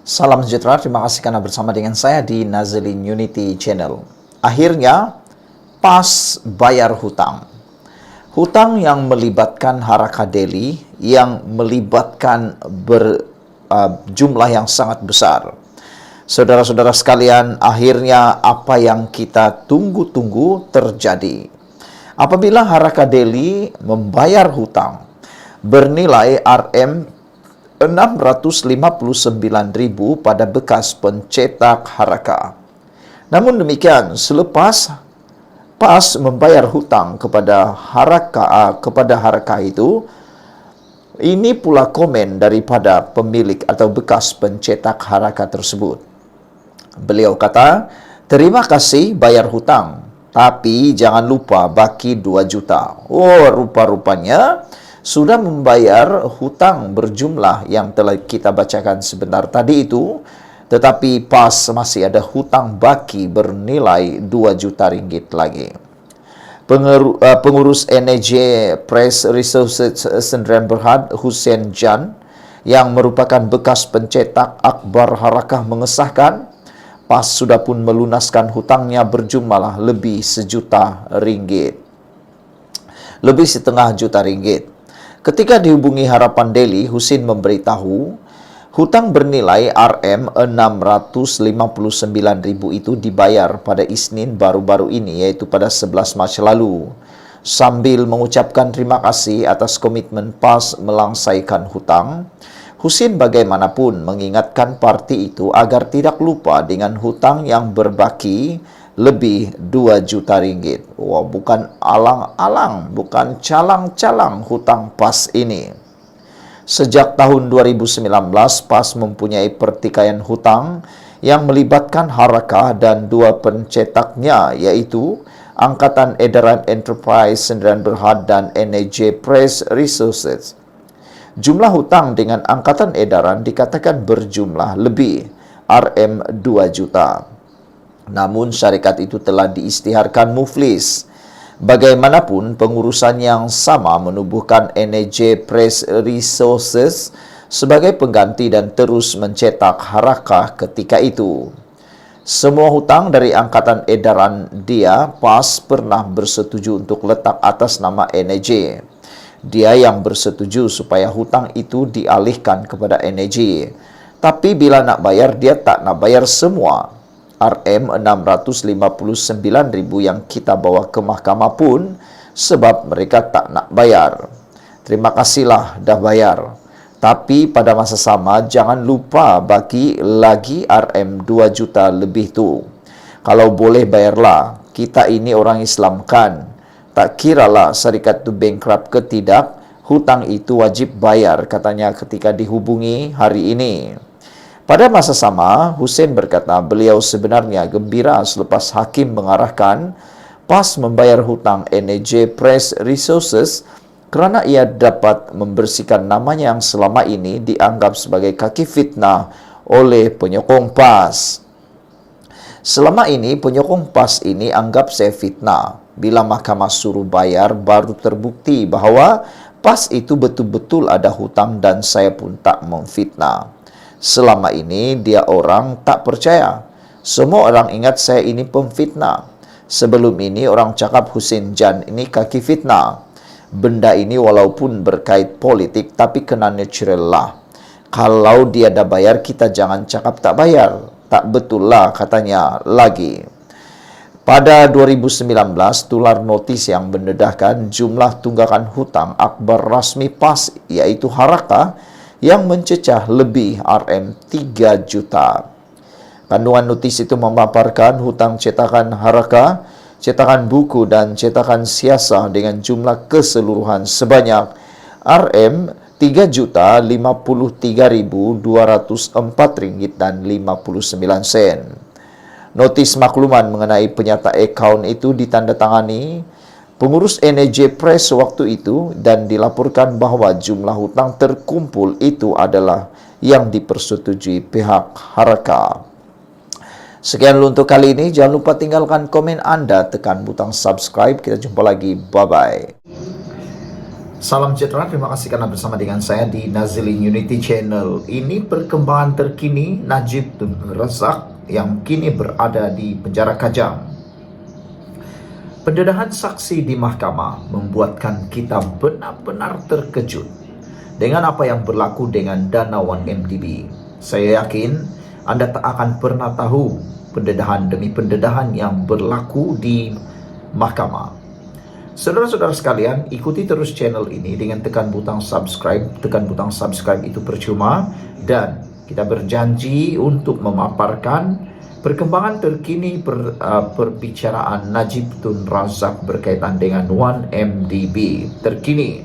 Salam sejahtera, terima kasih karena bersama dengan saya di Nazilin Unity Channel. Akhirnya, pas bayar hutang. Hutang yang melibatkan haraka daily, yang melibatkan jumlah yang sangat besar. Saudara-saudara sekalian, akhirnya apa yang kita tunggu-tunggu terjadi. Apabila haraka daily membayar hutang bernilai Rp659.000 pada bekas pencetak haraka. Namun demikian, selepas pas membayar hutang kepada haraka itu, ini pula komen daripada pemilik atau bekas pencetak haraka tersebut. Beliau kata, "Terima kasih bayar hutang, tapi jangan lupa baki 2 juta. Oh, rupa-rupanya sudah membayar hutang berjumlah yang telah kita bacakan sebentar tadi itu, tetapi pas masih ada hutang baki bernilai 2 juta ringgit lagi. Pengurus NAJ Press Resources Sdn Bhd Hussein Jan yang merupakan bekas pencetak akhbar harakah mengesahkan pas sudah pun melunaskan hutangnya berjumlah lebih setengah juta ringgit. Ketika dihubungi Harapan Daily, Husin memberitahu hutang bernilai Rp659.000 itu dibayar pada Isnin baru-baru ini, yaitu pada 11 Mac lalu. Sambil mengucapkan terima kasih atas komitmen PAS melangsaikan hutang, Husin bagaimanapun mengingatkan parti itu agar tidak lupa dengan hutang yang berbaki lebih 2 juta ringgit. Wah, bukan alang-alang, bukan calang-calang hutang PAS ini. Sejak tahun 2019, PAS mempunyai pertikaian hutang yang melibatkan Harakah dan 2 pencetaknya, yaitu Angkatan Edaran Enterprise Sdn Bhd dan NAJ Press Resources. Jumlah hutang dengan Angkatan Edaran dikatakan berjumlah lebih Rm2 juta. Namun syarikat itu telah diisytiharkan muflis. Bagaimanapun, pengurusan yang sama menubuhkan NAJ Press Resources sebagai pengganti dan terus mencetak harakah ketika itu. Semua hutang dari Angkatan Edaran PAS pernah bersetuju untuk letak atas nama NAJ. Dia yang bersetuju supaya hutang itu dialihkan kepada NAJ. Tapi bila nak bayar, dia tak nak bayar semua. Rm659.000 yang kita bawa ke mahkamah pun sebab mereka tak nak bayar. Terima kasihlah dah bayar. Tapi pada masa sama, jangan lupa bagi lagi Rm2 juta lebih tu. Kalau boleh bayarlah, kita ini orang Islam kan. Tak kiralah syarikat itu bankrupt ke tidak, hutang itu wajib bayar, katanya ketika dihubungi hari ini. Pada masa sama, Hussein berkata beliau sebenarnya gembira selepas hakim mengarahkan PAS membayar hutang NAJ Press Resources kerana ia dapat membersihkan namanya yang selama ini dianggap sebagai kaki fitnah oleh penyokong PAS. Selama ini, penyokong PAS ini anggap saya fitnah. Bila mahkamah suruh bayar, baru terbukti bahawa PAS itu betul-betul ada hutang dan saya pun tak memfitnah. Selama ini, dia orang tak percaya. Semua orang ingat saya ini pemfitnah. Sebelum ini, orang cakap Hussein Jan ini kaki fitnah. Benda ini walaupun berkait politik, tapi kena natural lah. Kalau dia dah bayar, kita jangan cakap tak bayar. Tak betul lah, katanya lagi. Pada 2019, tular notis yang mendedahkan jumlah tunggakan hutang akhbar rasmi PAS, iaitu Harakah, yang mencecah lebih Rm3 juta. Kandungan notis itu memaparkan hutang cetakan Harakah, cetakan buku dan cetakan siasah dengan jumlah keseluruhan sebanyak Rm3.053.204.59. Notis makluman mengenai penyata akaun itu ditandatangani pengurus NAJ Press waktu itu dan dilaporkan bahawa jumlah hutang terkumpul itu adalah yang dipersetujui pihak Harakah. Sekian dulu untuk kali ini. Jangan lupa tinggalkan komen anda, tekan butang subscribe. Kita jumpa lagi. Bye-bye. Salam sejahtera, terima kasih karena bersama dengan saya di Nazilin Unity Channel. Ini perkembangan terkini Najib Tun Razak yang kini berada di penjara Kajang. Pendedahan saksi di mahkamah membuatkan kita benar-benar terkejut dengan apa yang berlaku dengan Dana 1MDB. Saya yakin Anda tak akan pernah tahu pendedahan demi pendedahan yang berlaku di mahkamah. Saudara-saudara sekalian, ikuti terus channel ini dengan tekan butang subscribe. Tekan butang subscribe itu percuma, dan kita berjanji untuk memaparkan perkembangan terkini perbicaraan Najib Tun Razak berkaitan dengan 1MDB terkini.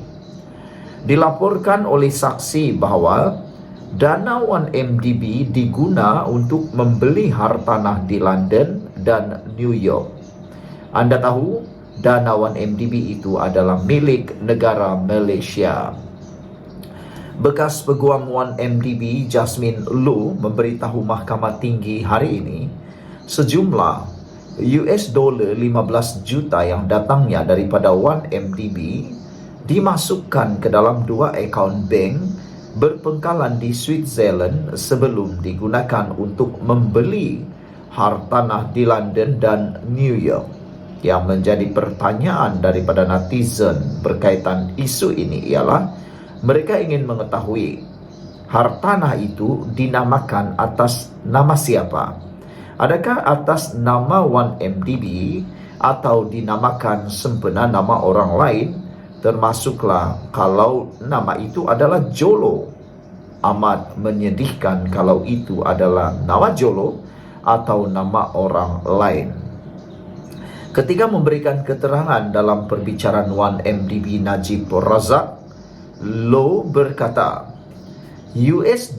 Dilaporkan oleh saksi bahwa dana 1MDB diguna untuk membeli hartanah di London dan New York. Anda tahu, dana 1MDB itu adalah milik negara Malaysia. Bekas peguam 1MDB Jasmine Low memberitahu Mahkamah Tinggi hari ini sejumlah $15 juta yang datangnya daripada 1MDB dimasukkan ke dalam 2 akaun bank berpengkalan di Switzerland sebelum digunakan untuk membeli hartanah di London dan New York. Yang menjadi pertanyaan daripada netizen berkaitan isu ini ialah mereka ingin mengetahui hartanah itu dinamakan atas nama siapa? Adakah atas nama 1MDB atau dinamakan sempena nama orang lain? Termasuklah kalau nama itu adalah Jolo. Amat menyedihkan kalau itu adalah nama Jolo atau nama orang lain. Ketika memberikan keterangan dalam perbicaraan 1MDB Najib Razak, Low berkata, $9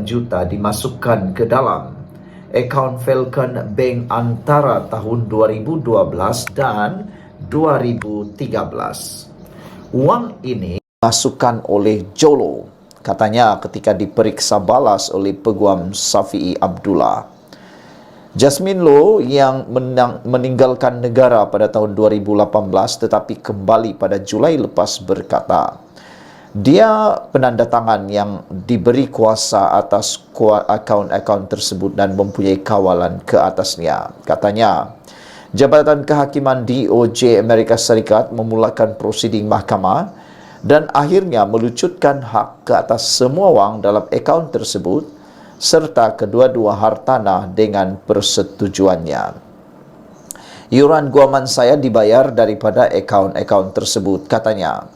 juta dimasukkan ke dalam akaun Falcon Bank antara tahun 2012 dan 2013. Uang ini dimasukkan oleh Jolo, katanya ketika diperiksa balas oleh Peguam Safi'i Abdullah. Jasmine Low yang meninggalkan negara pada tahun 2018 tetapi kembali pada Julai lepas berkata, dia penandatangan yang diberi kuasa atas akaun-akaun tersebut dan mempunyai kawalan ke atasnya. Katanya, Jabatan Kehakiman DOJ Amerika Serikat memulakan prosiding mahkamah dan akhirnya melucutkan hak ke atas semua wang dalam akaun tersebut serta kedua-dua hartanah dengan persetujuannya. Iuran guaman saya dibayar daripada akaun-akaun tersebut, katanya.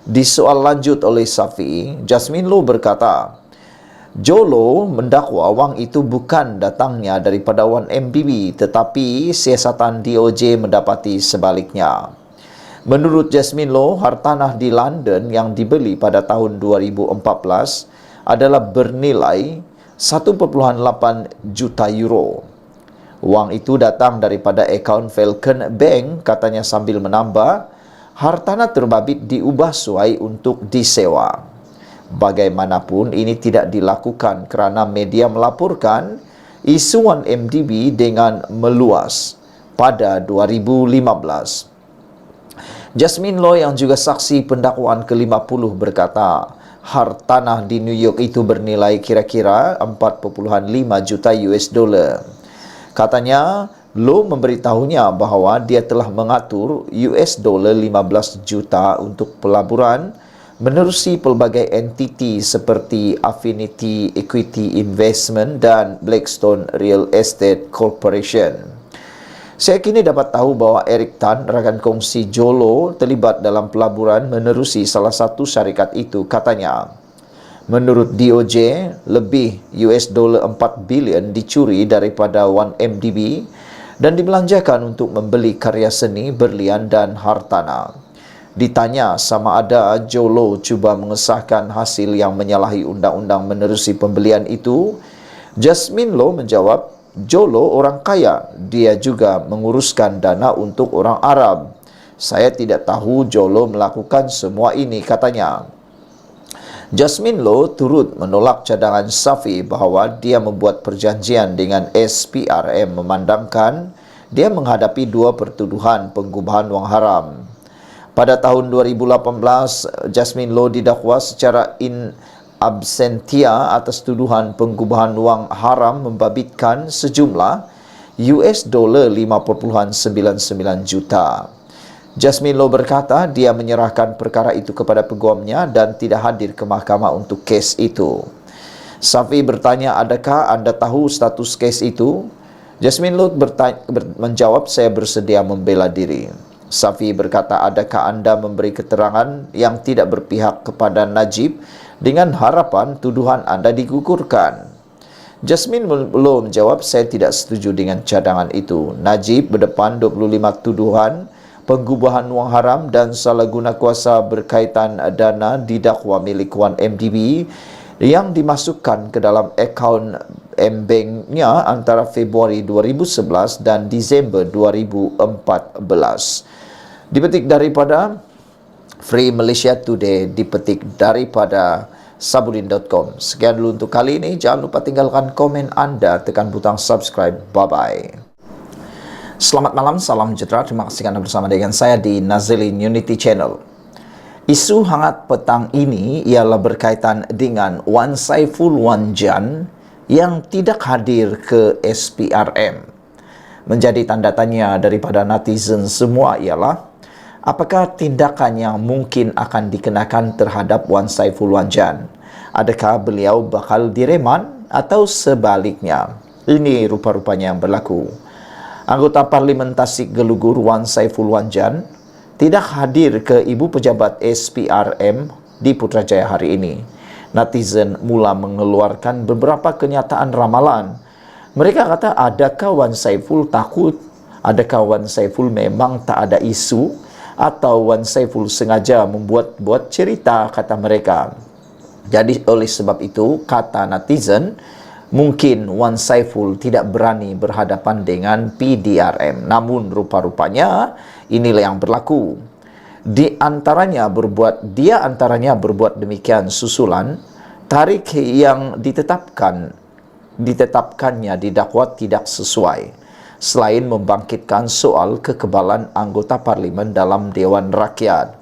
Di soal lanjut oleh Safi'i, Jasmine Low berkata, Jolo mendakwa wang itu bukan datangnya daripada 1MDB tetapi siasatan DOJ mendapati sebaliknya. Menurut Jasmine Low, hartanah di London yang dibeli pada tahun 2014 adalah bernilai 1,8 juta euro. Wang itu datang daripada akaun Falcon Bank, katanya sambil menambah, hartanah terbabit diubah suai untuk disewa. Bagaimanapun ini tidak dilakukan kerana media melaporkan isu 1MDB dengan meluas pada 2015. Jasmine Low yang juga saksi pendakwaan ke-50 berkata, hartanah di New York itu bernilai kira-kira 4,5 juta $. Katanya, Low memberitahunya bahawa dia telah mengatur $15 juta untuk pelaburan menerusi pelbagai entiti seperti Affinity Equity Investment dan Blackstone Real Estate Corporation. Saya kini dapat tahu bahawa Eric Tan, rakan kongsi Jolo, terlibat dalam pelaburan menerusi salah satu syarikat itu, katanya. Menurut DOJ, lebih $4 bilion dicuri daripada 1MDB dan dibelanjakan untuk membeli karya seni, berlian dan hartanah. Ditanya sama ada Jolo cuba mengesahkan hasil yang menyalahi undang-undang menerusi pembelian itu, Jasmine Low menjawab, Jolo orang kaya, dia juga menguruskan dana untuk orang Arab. Saya tidak tahu Jolo melakukan semua ini, katanya. Jasmine Low turut menolak cadangan Safi bahawa dia membuat perjanjian dengan SPRM memandangkan dia menghadapi 2 pertuduhan penggubahan wang haram. Pada tahun 2018, Jasmine Low didakwa secara in absentia atas tuduhan penggubahan wang haram membabitkan sejumlah $5.99 juta. Jasmine Low berkata dia menyerahkan perkara itu kepada peguamnya dan tidak hadir ke mahkamah untuk kes itu. Safi bertanya, adakah anda tahu status kes itu? Jasmine Low menjawab, saya bersedia membela diri. Safi berkata, adakah anda memberi keterangan yang tidak berpihak kepada Najib dengan harapan tuduhan anda digugurkan? Jasmine Low menjawab, saya tidak setuju dengan cadangan itu. Najib berdepan 25 tuduhan penggubahan wang haram dan salah guna kuasa berkaitan dana didakwa milik Wan MDB yang dimasukkan ke dalam akaun M-Bank-nya antara Februari 2011 dan Disember 2014. Dipetik daripada Free Malaysia Today, dipetik daripada Sabudin.com. Sekian dulu untuk kali ini. Jangan lupa tinggalkan komen anda, tekan butang subscribe. Bye-bye. Selamat malam, salam sejahtera. Terima kasih Anda bersama dengan saya di Nazilin Unity Channel. Isu hangat petang ini ialah berkaitan dengan Wan Saiful Wan Jan yang tidak hadir ke SPRM. Menjadi tanda tanya daripada netizen semua ialah, apakah tindakan yang mungkin akan dikenakan terhadap Wan Saiful Wan Jan? Adakah beliau bakal direman atau sebaliknya? Ini rupa-rupanya yang berlaku. Anggota Parlimen Tasik Gelugur Wan Saiful Wan Jan tidak hadir ke Ibu Pejabat SPRM di Putrajaya hari ini. Netizen mula mengeluarkan beberapa kenyataan ramalan. Mereka kata, adakah Wan Saiful takut? Adakah Wan Saiful memang tak ada isu? Atau Wan Saiful sengaja membuat-buat cerita, kata mereka. Jadi oleh sebab itu, kata netizen, mungkin Wan Saiful tidak berani berhadapan dengan PDRM. Namun rupa-rupanya inilah yang berlaku. Dia antaranya berbuat demikian susulan tarikh yang ditetapkannya didakwa tidak sesuai, selain membangkitkan soal kekebalan anggota parlimen dalam Dewan Rakyat.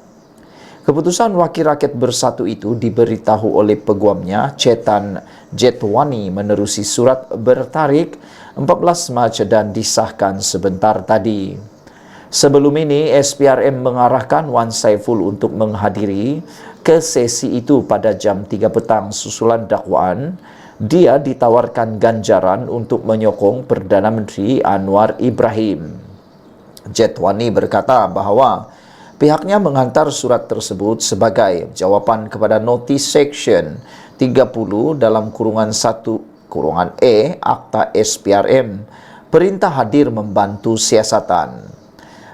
Keputusan Wakil Rakyat Bersatu itu diberitahu oleh peguamnya, Chetan Jetwani, menerusi surat bertarik 14 Mac dan disahkan sebentar tadi. Sebelum ini, SPRM mengarahkan Wan Saiful untuk menghadiri ke sesi itu pada jam 3 petang susulan dakwaan. Dia ditawarkan ganjaran untuk menyokong Perdana Menteri Anwar Ibrahim. Jetwani berkata bahawa pihaknya menghantar surat tersebut sebagai jawapan kepada notis section 30 dalam kurungan 1(e) Akta SPRM, perintah hadir membantu siasatan.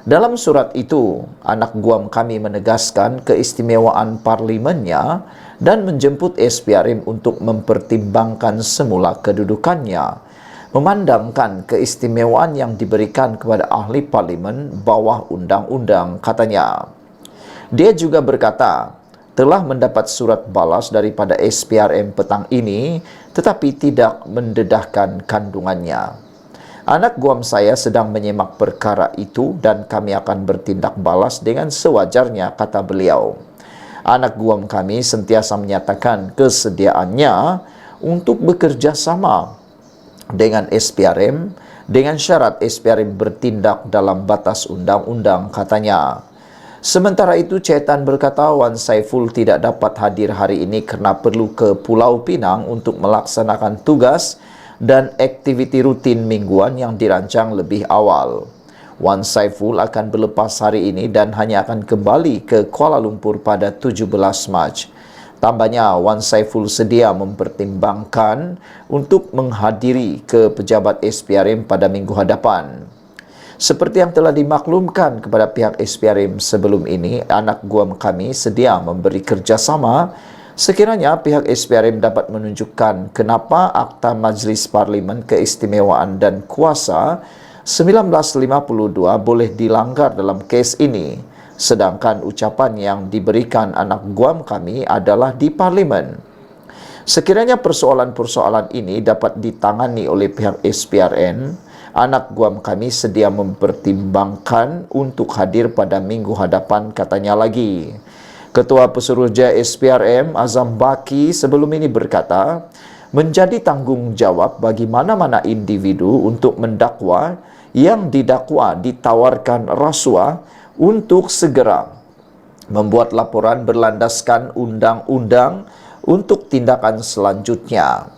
Dalam surat itu, anak guam kami menegaskan keistimewaan parlimennya dan menjemput SPRM untuk mempertimbangkan semula kedudukannya, memandangkan keistimewaan yang diberikan kepada ahli parlimen bawah undang-undang, katanya. Dia juga berkata, telah mendapat surat balas daripada SPRM petang ini, tetapi tidak mendedahkan kandungannya. Anak guam saya sedang menyemak perkara itu dan kami akan bertindak balas dengan sewajarnya, kata beliau. Anak guam kami sentiasa menyatakan kesediaannya untuk bekerja sama dengan SPRM dengan syarat SPRM bertindak dalam batas undang-undang, katanya. Sementara itu, Chetan berkata Wan Saiful tidak dapat hadir hari ini kerana perlu ke Pulau Pinang untuk melaksanakan tugas dan aktiviti rutin mingguan yang dirancang lebih awal. Wan Saiful akan berlepas hari ini dan hanya akan kembali ke Kuala Lumpur pada 17 Mac. Tambahnya, Wan Saiful sedia mempertimbangkan untuk menghadiri ke pejabat SPRM pada minggu hadapan. Seperti yang telah dimaklumkan kepada pihak SPRM sebelum ini, anak guam kami sedia memberi kerjasama sekiranya pihak SPRM dapat menunjukkan kenapa Akta Majlis Parlimen Keistimewaan dan Kuasa 1952 boleh dilanggar dalam kes ini, sedangkan ucapan yang diberikan anak guam kami adalah di Parlimen. Sekiranya persoalan-persoalan ini dapat ditangani oleh pihak SPRM, Anak guam kami sedia mempertimbangkan untuk hadir pada minggu hadapan, katanya lagi. Ketua Pesuruhjaya SPRM Azam Baki sebelum ini berkata, menjadi tanggungjawab bagi mana-mana individu untuk mendakwa yang didakwa ditawarkan rasuah untuk segera membuat laporan berlandaskan undang-undang untuk tindakan selanjutnya.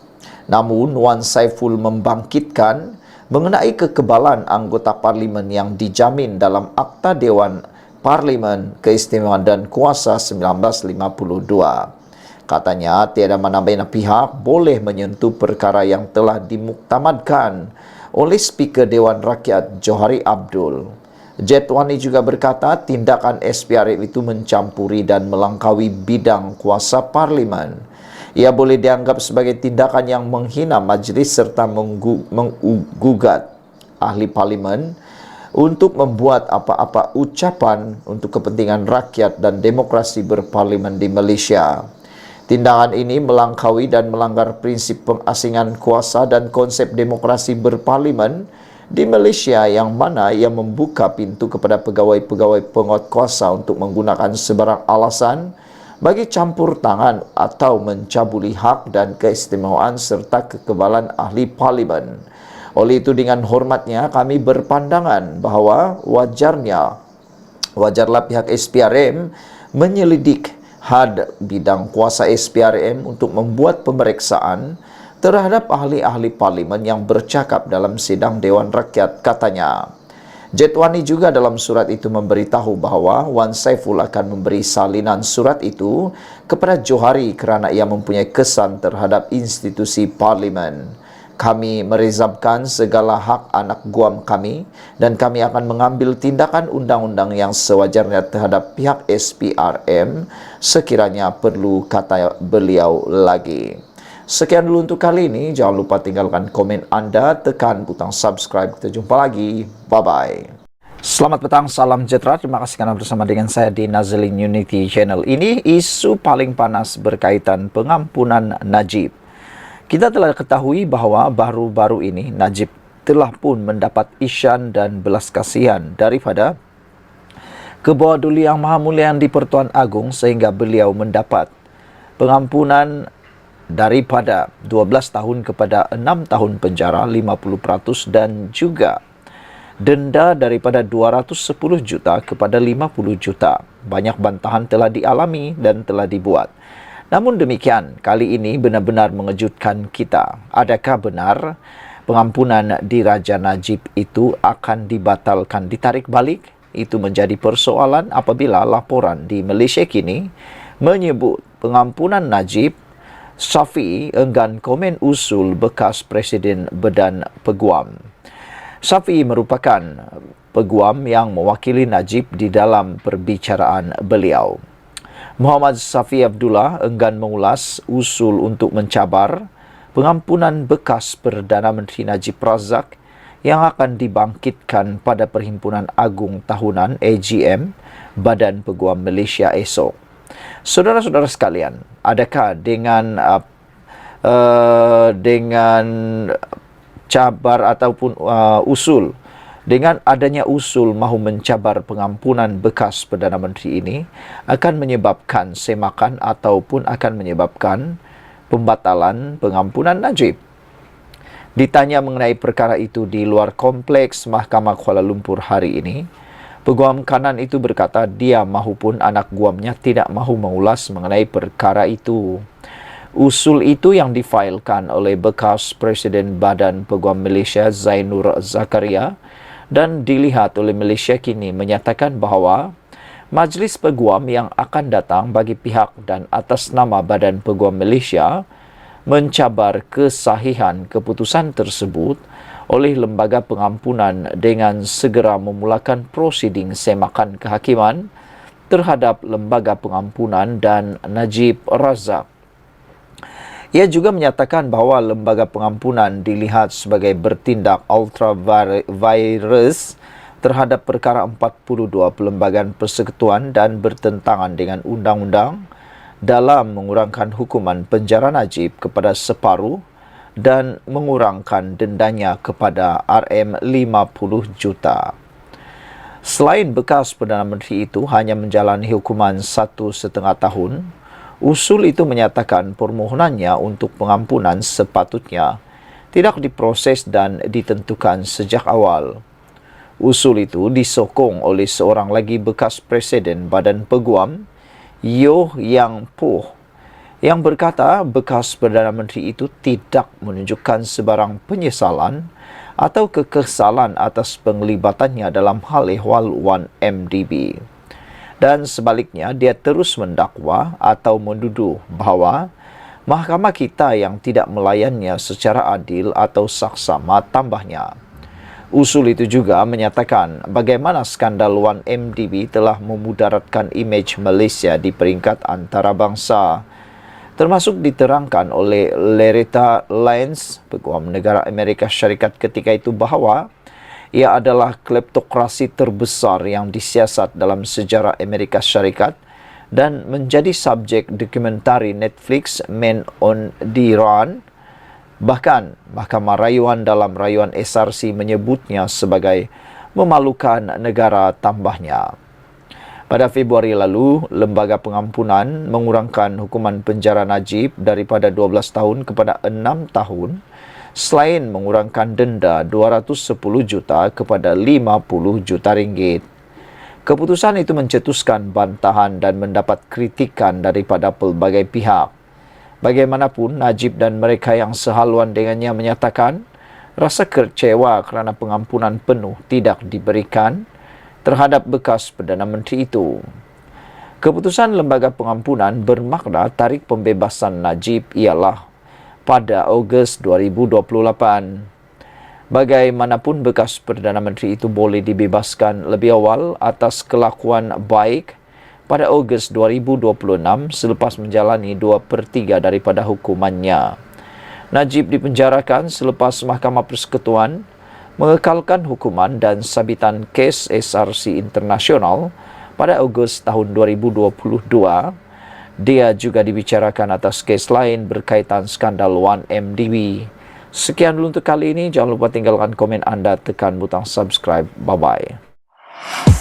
Namun, Wan Saiful membangkitkan mengenai kekebalan anggota parlimen yang dijamin dalam Akta Dewan Parlimen Keistimewaan dan Kuasa 1952. Katanya, tiada mana-mana pihak boleh menyentuh perkara yang telah dimuktamadkan oleh Speaker Dewan Rakyat Johari Abdul. Jetwani juga berkata, tindakan SPRM itu mencampuri dan melangkaui bidang kuasa parlimen. Ia boleh dianggap sebagai tindakan yang menghina majlis serta menggugat ahli parlimen untuk membuat apa-apa ucapan untuk kepentingan rakyat dan demokrasi berparlimen di Malaysia. Tindakan ini melangkaui dan melanggar prinsip pengasingan kuasa dan konsep demokrasi berparlimen di Malaysia, yang mana ia membuka pintu kepada pegawai-pegawai penguatkuasa untuk menggunakan sebarang alasan bagi campur tangan atau mencabuli hak dan keistimewaan serta kekebalan ahli parlimen. Oleh itu, dengan hormatnya kami berpandangan bahawa wajarlah pihak SPRM menyelidik had bidang kuasa SPRM untuk membuat pemeriksaan terhadap ahli-ahli parlimen yang bercakap dalam sidang Dewan Rakyat, katanya. Jetwani juga dalam surat itu memberitahu bahawa Wan Saiful akan memberi salinan surat itu kepada Johari kerana ia mempunyai kesan terhadap institusi parlimen. Kami merezabkan segala hak anak guam kami dan kami akan mengambil tindakan undang-undang yang sewajarnya terhadap pihak SPRM sekiranya perlu, kata beliau lagi. Sekian dulu untuk kali ini. Jangan lupa tinggalkan komen anda, tekan butang subscribe. Kita jumpa lagi. Bye-bye. Selamat petang, salam sejahtera. Terima kasih karena bersama dengan saya di Nazlin Unity Channel. Ini isu paling panas berkaitan pengampunan Najib. Kita telah ketahui bahawa baru-baru ini Najib telah pun mendapat isyan dan belas kasihan daripada Kebawah Duli Yang Maha Mulia di Pertuan Agong, sehingga beliau mendapat pengampunan daripada 12 tahun kepada 6 tahun penjara 50% dan juga denda daripada 210 juta kepada 50 juta. Banyak bantahan telah dialami dan telah dibuat. Namun demikian, kali ini benar-benar mengejutkan kita. Adakah benar pengampunan di Raja Najib itu akan dibatalkan, ditarik balik? Itu menjadi persoalan apabila laporan di Malaysia kini menyebut pengampunan Najib. Syafiee enggan komen usul bekas Presiden Badan Peguam. Syafiee merupakan peguam yang mewakili Najib di dalam perbicaraan beliau. Muhammad Syafiee Abdullah enggan mengulas usul untuk mencabar pengampunan bekas Perdana Menteri Najib Razak yang akan dibangkitkan pada Perhimpunan Agung Tahunan AGM Badan Peguam Malaysia esok. Saudara-saudara sekalian, adakah dengan cabar ataupun usul, dengan adanya usul mahu mencabar pengampunan bekas Perdana Menteri ini akan menyebabkan semakan ataupun akan menyebabkan pembatalan pengampunan Najib? Ditanya mengenai perkara itu di luar kompleks Mahkamah Kuala Lumpur hari ini, peguam kanan itu berkata dia mahupun anak guamnya tidak mahu mengulas mengenai perkara itu. Usul itu yang difailkan oleh bekas Presiden Badan Peguam Malaysia Zainur Zakaria dan dilihat oleh Malaysia kini menyatakan bahawa Majlis Peguam yang akan datang bagi pihak dan atas nama Badan Peguam Malaysia mencabar kesahihan keputusan tersebut oleh Lembaga Pengampunan dengan segera memulakan prosiding semakan kehakiman terhadap Lembaga Pengampunan dan Najib Razak. Ia juga menyatakan bahawa Lembaga Pengampunan dilihat sebagai bertindak ultra-virus terhadap perkara 42 Perlembagaan Persekutuan dan bertentangan dengan undang-undang dalam mengurangkan hukuman penjara Najib kepada separuh dan mengurangkan dendanya kepada RM50 juta. Selain bekas Perdana Menteri itu hanya menjalani hukuman 1,5 tahun, usul itu menyatakan permohonannya untuk pengampunan sepatutnya tidak diproses dan ditentukan sejak awal. Usul itu disokong oleh seorang lagi bekas Presiden Badan Peguam, Yeo Yang Poh, yang berkata bekas Perdana Menteri itu tidak menunjukkan sebarang penyesalan atau kekesalan atas penglibatannya dalam hal ehwal 1MDB. Dan sebaliknya, dia terus mendakwa atau menuduh bahawa mahkamah kita yang tidak melayannya secara adil atau saksama, tambahnya. Usul itu juga menyatakan bagaimana skandal 1MDB telah memudaratkan imej Malaysia di peringkat antarabangsa. Termasuk diterangkan oleh Loretta Lyons, Peguam Negara Amerika Syarikat ketika itu, bahawa ia adalah kleptokrasi terbesar yang disiasat dalam sejarah Amerika Syarikat dan menjadi subjek dokumentari Netflix Men on the Run. Bahkan, Mahkamah Rayuan dalam rayuan SRC menyebutnya sebagai memalukan negara, tambahnya. Pada Februari lalu, Lembaga Pengampunan mengurangkan hukuman penjara Najib daripada 12 tahun kepada 6 tahun, selain mengurangkan denda 210 juta kepada 50 juta ringgit. Keputusan itu mencetuskan bantahan dan mendapat kritikan daripada pelbagai pihak. Bagaimanapun, Najib dan mereka yang sehaluan dengannya menyatakan rasa kecewa kerana pengampunan penuh tidak diberikan terhadap bekas Perdana Menteri itu. Keputusan Lembaga Pengampunan bermakna tarikh pembebasan Najib ialah pada Ogos 2028. Bagaimanapun, bekas Perdana Menteri itu boleh dibebaskan lebih awal atas kelakuan baik pada Ogos 2026 selepas menjalani 2/3 daripada hukumannya. Najib dipenjarakan selepas Mahkamah Persekutuan mengekalkan hukuman dan sabitan kes SRC Internasional pada Ogos tahun 2022. Dia juga dibicarakan atas kes lain berkaitan skandal 1MDB. Sekian dulu untuk kali ini. Jangan lupa tinggalkan komen anda, tekan butang subscribe. Bye-bye.